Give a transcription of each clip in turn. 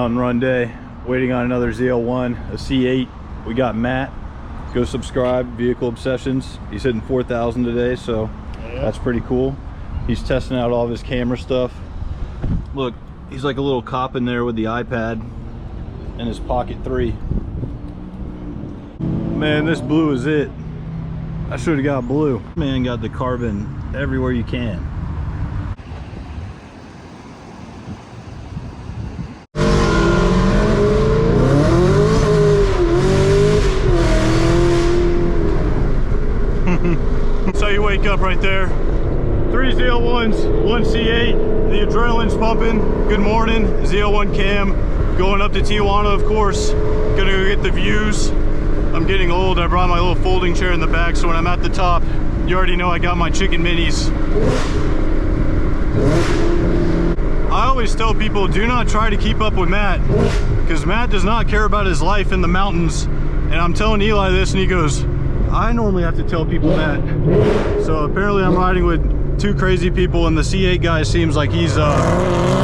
mountain run day, waiting on another ZL1, a C8. We got Matt. Go subscribe, Vehicle Obsessions. He's hitting 4,000 today, so yeah, that's pretty cool. He's testing out all of his camera stuff. Look, he's like a little cop in there with the iPad and his Pocket 3. Man, this blue is it. I should have got blue. Man, got the carbon everywhere you can. So you wake up right there, 3 ZL1s, 1 C8, the adrenaline's pumping. Good morning, ZL1 cam, going up to Tijuana, of course. Gonna go get the views. I'm getting old. I brought my little folding chair in the back, so when I'm at the top, you already know I got my chicken minis. I always tell people, do not try to keep up with Matt, because Matt does not care about his life in the mountains. And I'm telling Eli this, and he goes, I normally have to tell people that. So apparently I'm riding with 2 crazy people, and the C8 guy seems like he's capable.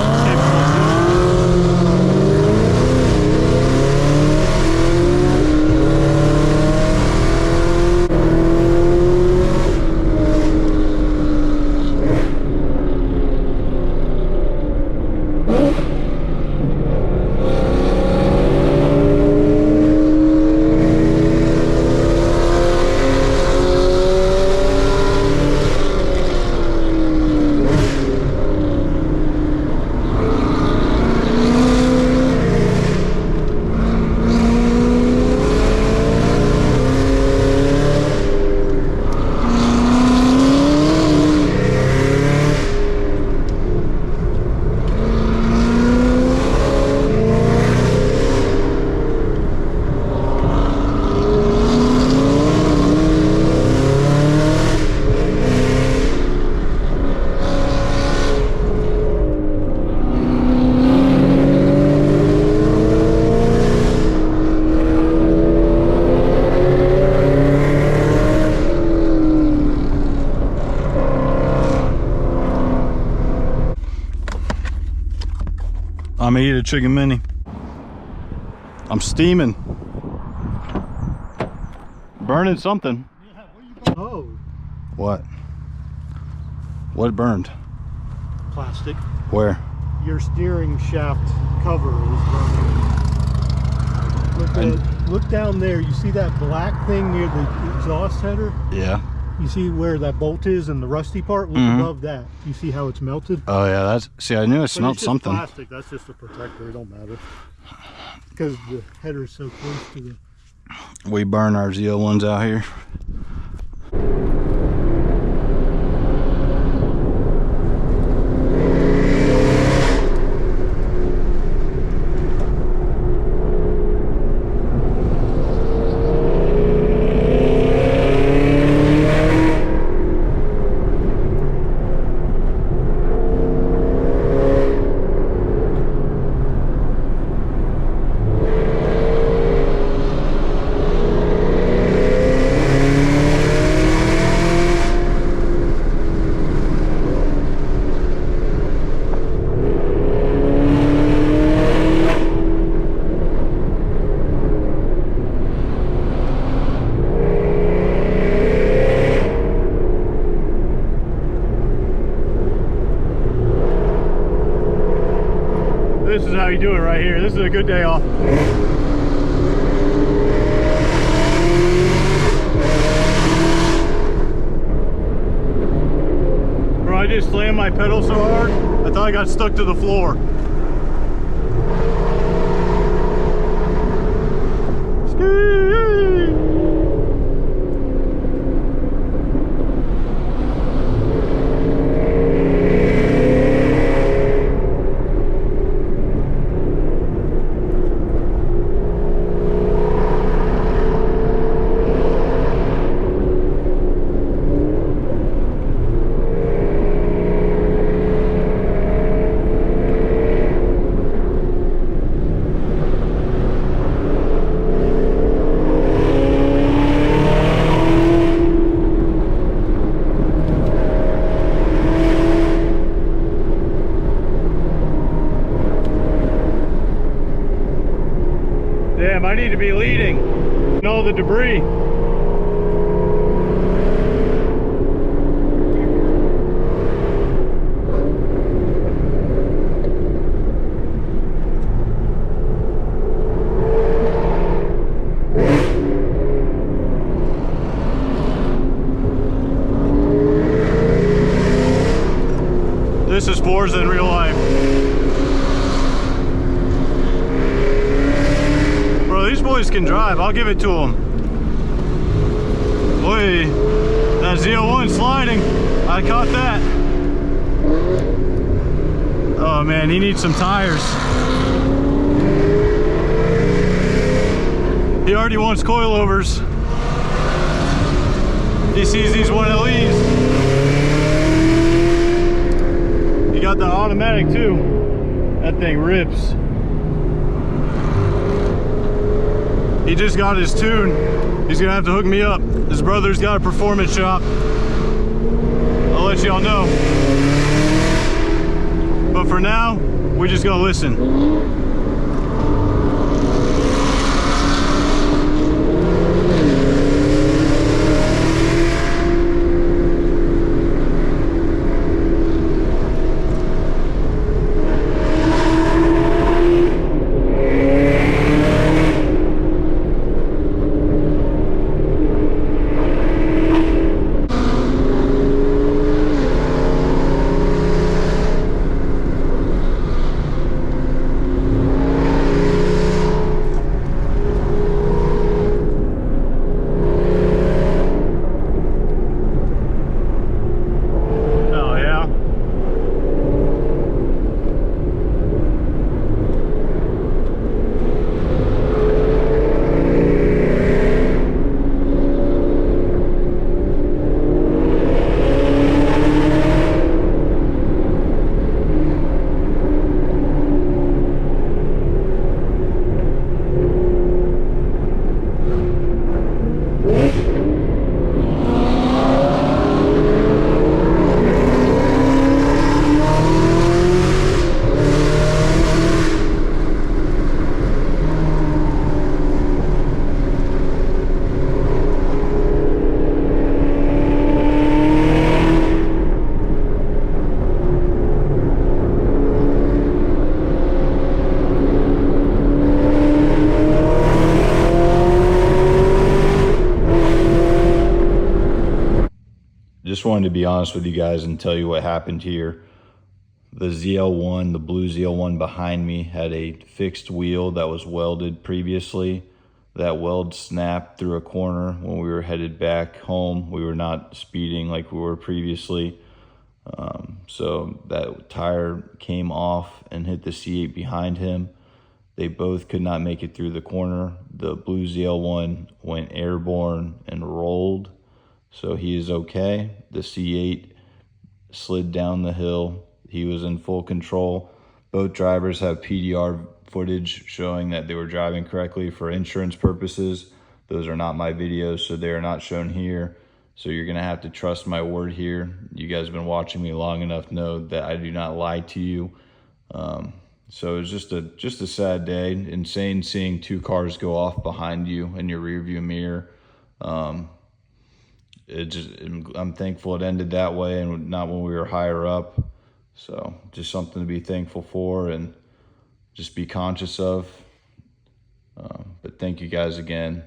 I'm gonna eat a chicken mini. I'm steaming. Burning something. Yeah, what are you burning? Oh. What? What burned? Plastic. Where? Your steering shaft cover is burning. Look down there. You see that black thing near the exhaust header? Yeah. You see where that bolt is and the rusty part? Look above that. You see how it's melted? Oh yeah, that's, see, I knew I smelled something. Plastic, that's just a protector, it don't matter. Because the header is so close to the... We burn our ZL1s out here. This is how you do it right here. This is a good day off. Bro, I just slammed my pedal so hard, I thought I got stuck to the floor. need to be leading. And all the debris. This is Forza in real life. Bro, these boys can drive. I'll give it to them. Boy, that Z01 sliding. I caught that. Oh man, he needs some tires. He already wants coilovers. He sees these 1LEs. He got the automatic too. That thing rips. He just got his tune. He's gonna have to hook me up. His brother's got a performance shop. I'll let y'all know. But for now, we just gonna listen. Just wanted to be honest with you guys and tell you what happened here. The ZL1, the blue ZL1 behind me, had a fixed wheel that was welded previously. That weld snapped through a corner when we were headed back home. We were not speeding like we were previously. So that tire came off and hit the C8 behind him. They both could not make it through the corner. The blue ZL1 went airborne and rolled. So he is okay. The C8 slid down the hill. He was in full control. Both drivers have PDR footage showing that they were driving correctly for insurance purposes. Those are not my videos, so they are not shown here. So you're gonna have to trust my word here. You guys have been watching me long enough to know that I do not lie to you. So it's just a sad day. Insane seeing two cars go off behind you in your rearview mirror. I'm thankful it ended that way and not when we were higher up. So just something to be thankful for and just be conscious of. But thank you guys again.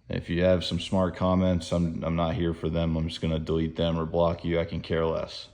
If you have some smart comments, I'm not here for them. I'm just gonna delete them or block you. I can care less.